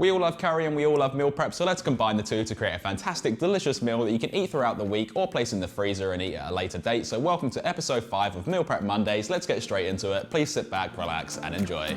We all love curry and we all love meal prep, so let's combine the two to create a fantastic, delicious meal that you can eat throughout the week or place in the freezer and eat at a later date. So welcome to episode 5 of Meal Prep Mondays. Let's get straight into it. Please sit back, relax and enjoy.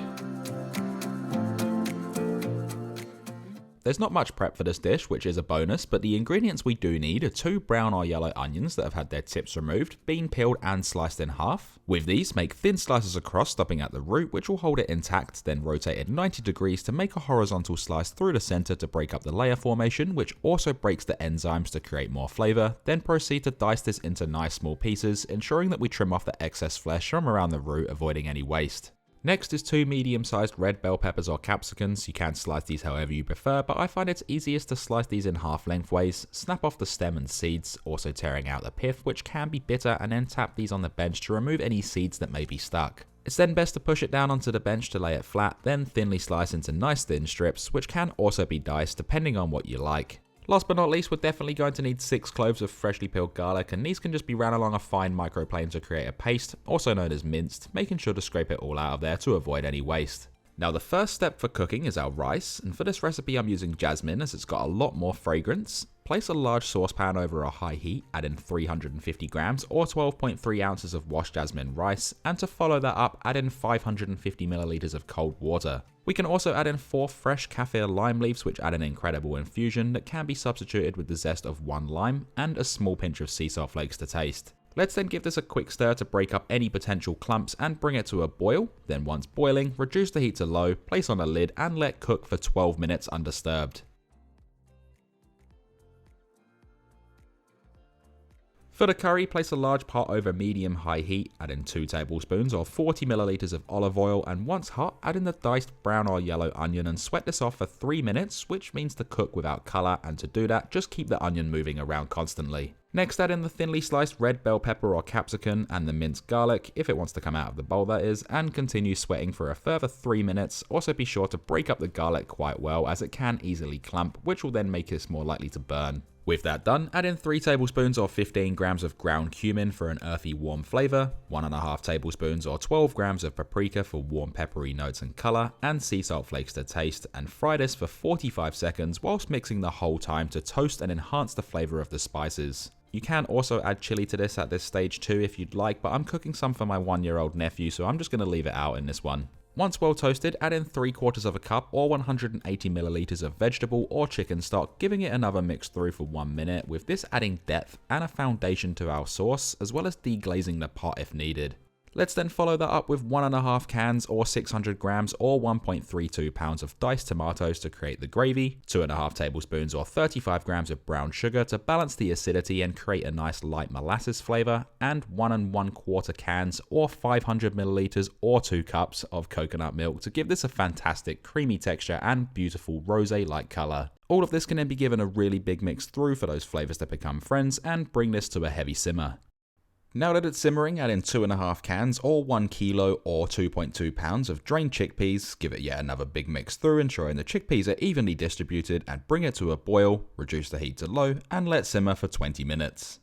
There's not much prep for this dish, which is a bonus, but the ingredients we do need are 2 brown or yellow onions that have had their tips removed, been peeled and sliced in half. With these, make thin slices across, stopping at the root, which will hold it intact, then rotate it 90 degrees to make a horizontal slice through the center to break up the layer formation, which also breaks the enzymes to create more flavor. Then proceed to dice this into nice small pieces, ensuring that we trim off the excess flesh from around the root, avoiding any waste. Next is 2 medium-sized red bell peppers or capsicums. You can slice these however you prefer, but I find it's easiest to slice these in half lengthways, snap off the stem and seeds, also tearing out the pith, which can be bitter, and then tap these on the bench to remove any seeds that may be stuck. It's then best to push it down onto the bench to lay it flat, then thinly slice into nice thin strips, which can also be diced depending on what you like. Last but not least, we're definitely going to need 6 cloves of freshly peeled garlic, and these can just be ran along a fine microplane to create a paste, also known as minced, making sure to scrape it all out of there to avoid any waste. Now the first step for cooking is our rice, and for this recipe I'm using jasmine as it's got a lot more fragrance. Place a large saucepan over a high heat, add in 350 grams or 12.3 ounces of washed jasmine rice, and to follow that up, add in 550 milliliters of cold water. We can also add in 4 fresh kaffir lime leaves, which add an incredible infusion that can be substituted with the zest of 1 lime and a small pinch of sea salt flakes to taste. Let's then give this a quick stir to break up any potential clumps and bring it to a boil. Then once boiling, reduce the heat to low, place on a lid and let cook for 12 minutes undisturbed. For the curry, place a large pot over medium-high heat, add in 2 tablespoons or 40 milliliters of olive oil, and once hot, add in the diced brown or yellow onion and sweat this off for 3 minutes, which means to cook without colour, and to do that, just keep the onion moving around constantly. Next, add in the thinly sliced red bell pepper or capsicum and the minced garlic, if it wants to come out of the bowl that is, and continue sweating for a further 3 minutes. Also be sure to break up the garlic quite well as it can easily clump, which will then make this more likely to burn. With that done, add in 3 tablespoons or 15 grams of ground cumin for an earthy warm flavour, 1.5 tablespoons or 12 grams of paprika for warm peppery notes and colour, and sea salt flakes to taste, and fry this for 45 seconds whilst mixing the whole time to toast and enhance the flavour of the spices. You can also add chili to this at this stage too if you'd like, but I'm cooking some for my 1-year-old nephew, so I'm just going to leave it out in this one. Once well toasted, add in 3/4 cup or 180 milliliters of vegetable or chicken stock, giving it another mix through for 1 minute, with this adding depth and a foundation to our sauce, as well as deglazing the pot if needed. Let's then follow that up with 1.5 cans or 600 grams or 1.32 pounds of diced tomatoes to create the gravy, 2.5 tablespoons or 35 grams of brown sugar to balance the acidity and create a nice light molasses flavour, and 1 1/4 cans or 500 milliliters or 2 cups of coconut milk to give this a fantastic creamy texture and beautiful rosé-like colour. All of this can then be given a really big mix through for those flavours to become friends and bring this to a heavy simmer. Now that it's simmering, add in 2.5 cans or 1 kilo or 2.2 pounds of drained chickpeas, give it yet another big mix through, ensuring the chickpeas are evenly distributed, and bring it to a boil, reduce the heat to low, and let simmer for 20 minutes.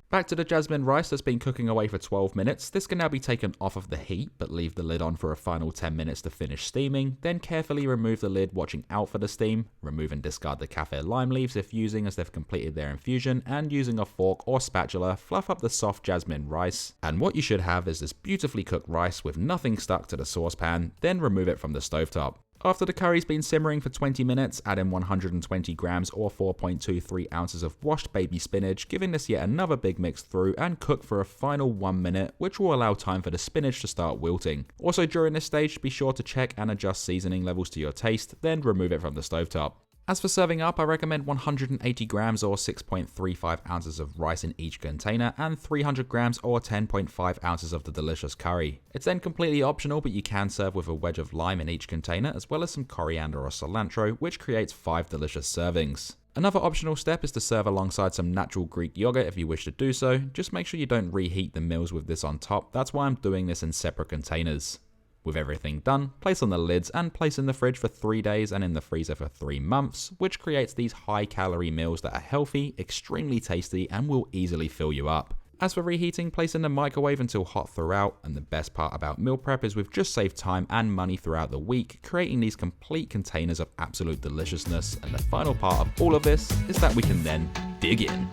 Back to the jasmine rice that's been cooking away for 12 minutes. This can now be taken off of the heat, but leave the lid on for a final 10 minutes to finish steaming. Then carefully remove the lid, watching out for the steam. Remove and discard the kaffir lime leaves if using, as they've completed their infusion, and using a fork or spatula, fluff up the soft jasmine rice. And what you should have is this beautifully cooked rice with nothing stuck to the saucepan, then remove it from the stovetop. After the curry's been simmering for 20 minutes, add in 120 grams or 4.23 ounces of washed baby spinach, giving this yet another big mix through, and cook for a final 1 minute, which will allow time for the spinach to start wilting. Also during this stage, be sure to check and adjust seasoning levels to your taste, then remove it from the stovetop. As for serving up, I recommend 180 grams or 6.35 ounces of rice in each container, and 300 grams or 10.5 ounces of the delicious curry. It's then completely optional, but you can serve with a wedge of lime in each container, as well as some coriander or cilantro, which creates 5 delicious servings. Another optional step is to serve alongside some natural Greek yogurt if you wish to do so. Just make sure you don't reheat the meals with this on top. That's why I'm doing this in separate containers. With everything done, place on the lids and place in the fridge for 3 days and in the freezer for 3 months, which creates these high-calorie meals that are healthy, extremely tasty, and will easily fill you up. As for reheating, place in the microwave until hot throughout, and the best part about meal prep is we've just saved time and money throughout the week, creating these complete containers of absolute deliciousness, and the final part of all of this is that we can then dig in.